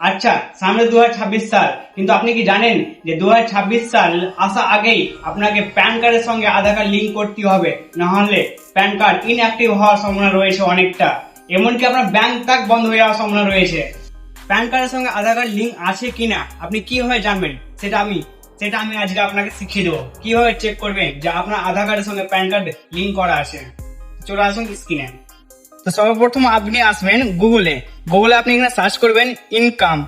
আচ্ছা, সামনে 2026 সাল, কিন্তু আপনি কি জানেন যে 2026 সাল আসা আগেই আপনাকে প্যান কার্ডের সঙ্গে আধার কার্ড লিঙ্ক করতে হবে, না হলে প্যান কার্ড ইনঅ্যাক্টিভ হওয়ার সম্ভাবনা রয়েছে অনেকটা, এমনকি আপনার ব্যাংক তাক বন্ধ হয়ে যাওয়ার সম্ভাবনা রয়েছে। প্যান কার্ডের সঙ্গে আধার কার্ড লিঙ্ক আছে কিনা আপনি কিভাবে জানবেন সেটা আমি আজকে আপনাকে শিখিয়ে দেবো। কিভাবে চেক করবেন যে আপনার আধার কার্ডের সঙ্গে প্যান কার্ড লিঙ্ক করা আছে। চলে আসুন স্ক্রিনে। তো সর্বপ্রথম আপনি আসবেন গুগলে আপনি এখানে সার্চ করবেন income,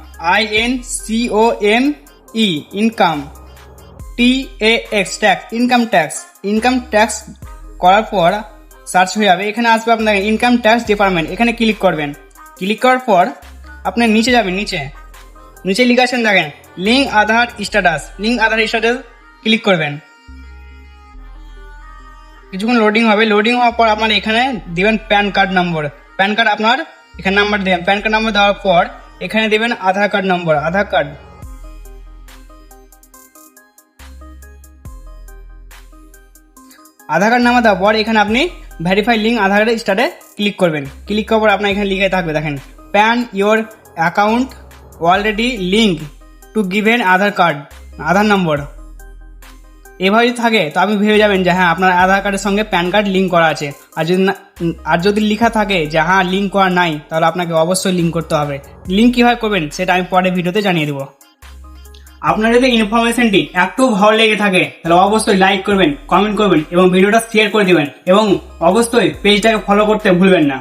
INCOME, income, TAX, tax, income tax করার পর সার্চ হয়ে যাবে। এখানে আসবে আপনার ইনকাম ট্যাক্স ডিপার্টমেন্ট, এখানে ক্লিক করবেন। ক্লিক করার পর আপনি নিচে যাবেন, নিচে লিখে আছেন দেখেন লিঙ্ক আধার স্ট্যাটাস, ক্লিক করবেন। কিছুক্ষণ লোডিং হবে, লোডিং হওয়ার পর আপনার এখানে দিবেন প্যান কার্ড নম্বর, আপনার এখানে নাম্বার দেবেন। প্যান কার্ড নাম্বার দেওয়ার পর এখানে দেবেন Aadhaar card number, Aadhaar card number দেওয়ার পর এখানে আপনি ভেরিফাই লিঙ্ক আধার কার্ড স্টার্টে ক্লিক করবেন। ক্লিক করার পর আপনার এখানে লিখে থাকবে দেখেন PAN your account already link to given Aadhaar number. এভাবে যদি থাকে তো আপনি ভেবে যাবেন যে হ্যাঁ আপনার আধার কার্ডের সঙ্গে প্যান কার্ড লিঙ্ক করা আছে। আর যদি লেখা থাকে যে হ্যাঁ লিঙ্ক করা নাই, তাহলে আপনাকে অবশ্যই লিঙ্ক করতে হবে। লিঙ্ক কিভাবে করবেন সেটা আমি পরের ভিডিওতে জানিয়ে দেবো। আপনার যদি ইনফরমেশনটি একটু ভালো লেগে থাকে তাহলে অবশ্যই লাইক করবেন, কমেন্ট করবেন এবং ভিডিওটা শেয়ার করে দিবেন, এবং অবশ্যই পেজটাকে ফলো করতে ভুলবেন না।